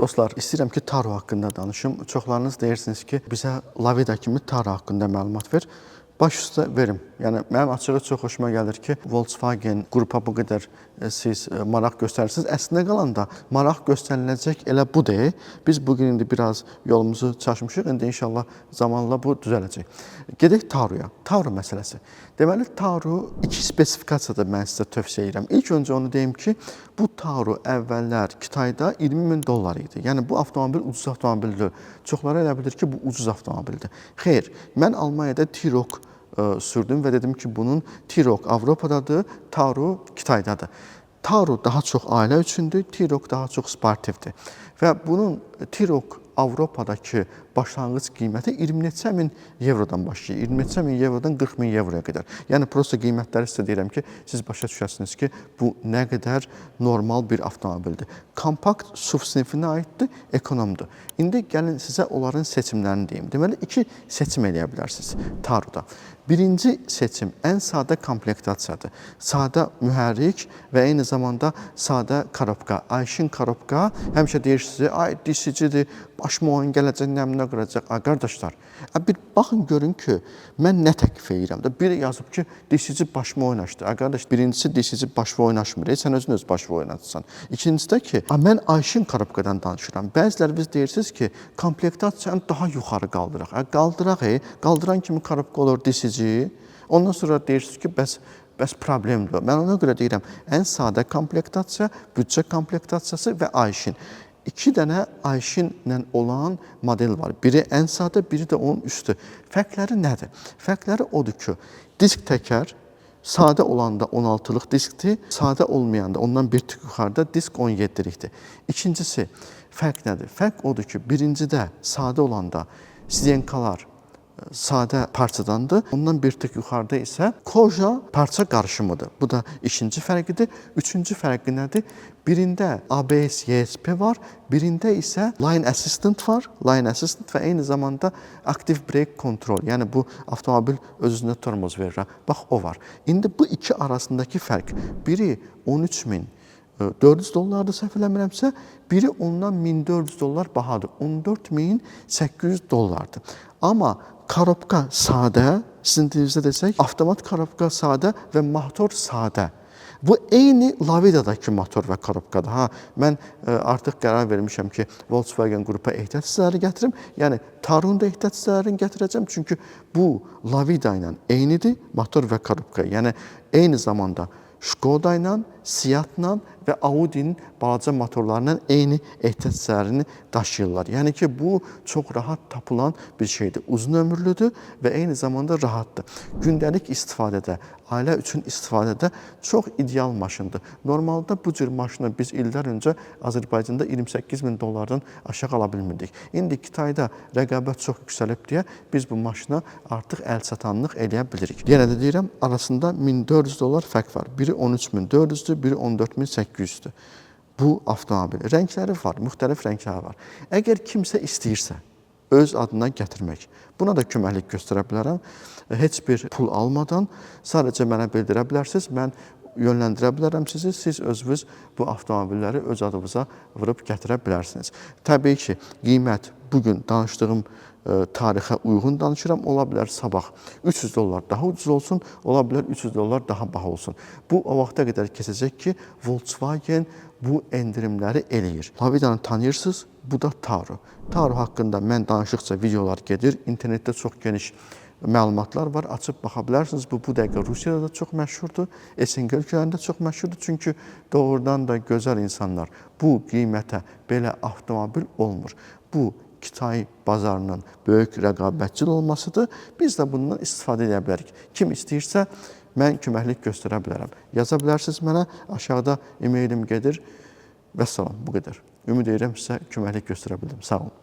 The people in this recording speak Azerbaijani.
Dostlar, istəyirəm ki, Taro haqqında danışım. Çoxlarınız deyirsiniz ki, bizə Lavida kimi Taro haqqında məlumat ver. Baş üstə verim. Yəni, mənim açığı çox xoşuma gəlir ki, Volkswagen qrupa bu qədər siz maraq göstərirsiniz. Əslində qalanda maraq göstəriləcək elə bu deyil. Biz bugün indi biraz yolumuzu çaşmışıq. İndi inşallah zamanla bu düzələcək. Gedək Taroya. Taro məsələsi. Deməli, Taro iki spesifikasiyada mən sizə tövsiyə edirəm. İlk öncə onu deyim ki, bu Taro əvvəllər Kitayda $20.000 idi. Yəni, bu avtomobil ucuz avtomobildir. Çoxları elə bilir ki, bu ucuz avtomobildir. Xeyr, mən Almaniyada T-Roc sürdüm və dedim ki, bunun T-Roc Avropadadır, Taro Kitaydadır. Taro daha çox ailə üçündür, T-Roc daha çox sportivdir. Və bunun T-Roc Avropadakı başlanğıc qiyməti 20 neçə min evrodan başlayır. 20 neçə min evrodan 40 min evroya qədər. Yəni, prosta qiymətləri sizə deyirəm ki, siz başa düşəsiniz ki, bu nə qədər normal bir avtomobildir. Kompakt SUV sinifinə aiddir, ekonomdur. İndi gəlin sizə onların seçimlərini deyim. Deməli, iki seçim eləyə bilərsiniz Taroda. Birinci seçim ən sadə komplektasiyadır. Sadə mühərrik və eyni zamanda sadə korobka. Ayşin korobka həmişə deyirsiniz, ay DCC-dir, başıma oyun gələcək, nəminə qıracaq. Ay qardaşlar, bir baxın görün ki, mən nə təklif edirəm də. Biri yazıb ki, DCC başıma oynaşdı. Ay qardaş, birincisi DCC başıma oynaşmır. Sən özün öz başıma oynatırsan. İkincisi də ki, mən Ayşin korobkadan danışıram. Bəziləri biz deyirsiniz ki, komplektasiyanı daha yuxarı qaldıraq. Qaldıraq, qaldıran kimi korobka olur DCC. Ondan sonra deyirsiniz ki, bəs problemdir. Mən ona görə deyirəm, ən sadə komplektasiya, büdcə komplektasiya və Ayşin. İki dənə Ayşinlə olan model var. Biri ən sadə, biri də onun üstü. Fərqləri nədir? Fərqləri odur ki, disk təkər, sadə olanda 16-lıq diskdir, sadə olmayanda ondan bir tık yuxarıda disk 17-likdir. İkincisi, fərq nədir? Fərq odur ki, birincidə sadə olanda sidenkalar sadə parçadandır. Ondan bir tık yuxarıda isə koja parça qarışımıdır. Bu da ikinci fərqidir. Üçüncü fərqi nədir? Birində ABS, ESP var, birində isə Line Assistant var. Line Assistant və eyni zamanda Active Brake Control. Yəni, bu avtomobil öz-özünə tormoz verir. Bax, o var. İndi bu iki arasındakı fərq, biri $13.400 səhv eləmirəmsə, biri ondan $1.400 bahadır. $14.800. Amma korobka sadə, sizin dilinizdə desək, avtomat korobka sadə və motor sadə. Bu, eyni Lavidadakı motor və korobkadır. Mən artıq qərar vermişəm ki, Volkswagen qrupa ehtiyat hissələri gətirim. Yəni, Taro'nun da ehtiyat hissələrini gətirəcəm. Çünki bu Lavida ilə eynidir, motor və korobka. Yəni, eyni zamanda Škoda ilə, Seat-la və Audi-nin balaca motorlarla eyni ehtiyat hissələrini daşıyırlar. Yəni ki, bu çox rahat tapılan bir şeydir. Uzun ömürlüdür və eyni zamanda rahatdır. Gündəlik istifadədə, ailə üçün istifadədə çox ideal maşındır. Normalda bu cür maşını biz illər öncə Azərbaycanda $28.000-dan aşağı ala bilmirdik. İndi Kitayda rəqabət çox yüksəlib deyə biz bu maşına artıq əlçatanlıq eləyə bilirik. Yenə də deyirəm, arasında $1.400 fərq var. Biri $13.400-dür, biri $14.800-dür. Bu avtomobil. Rəngləri var, müxtəlif rəngləri var. Əgər kimsə istəyirsə, öz adına gətirmək. Buna da köməklik göstərə bilərəm. Heç bir pul almadan sadəcə mənə bildirə bilərsiniz. Mən yönləndirə bilərəm sizi. Siz özünüz bu avtomobilləri öz adınıza vurub gətirə bilərsiniz. Təbii ki, qiymət bugün danışdığım tarixə uyğun danışıram. Ola bilər sabah $300 daha ucuz olsun, ola bilər $300 daha baha olsun. Bu, o vaxta qədər keçəcək ki, Volkswagen bu endirimləri eləyir. Lavidanı tanıyırsınız, bu da Taro. Taro haqqında mən danışıqca videolar gedir. İnternetdə çox geniş məlumatlar var. Açıb baxa bilərsiniz. Bu dəqiqə Rusiyada da çox məşhurdur. SNG ölkələrində çox məşhurdur. Çünki doğrudan da gözəl insanlar bu qiymətə belə avtomobil olmur. Bu, Kitay bazarının böyük rəqabətçil olmasıdır. Biz də bundan istifadə edə bilərik. Kim istəyirsə, mən köməklik göstərə bilərəm. Yaza bilərsiniz mənə, aşağıda e-mailim gedir. Vəssalam, bu qədər. Ümid edirəm sizə köməklik göstərə bildim. Sağ olun.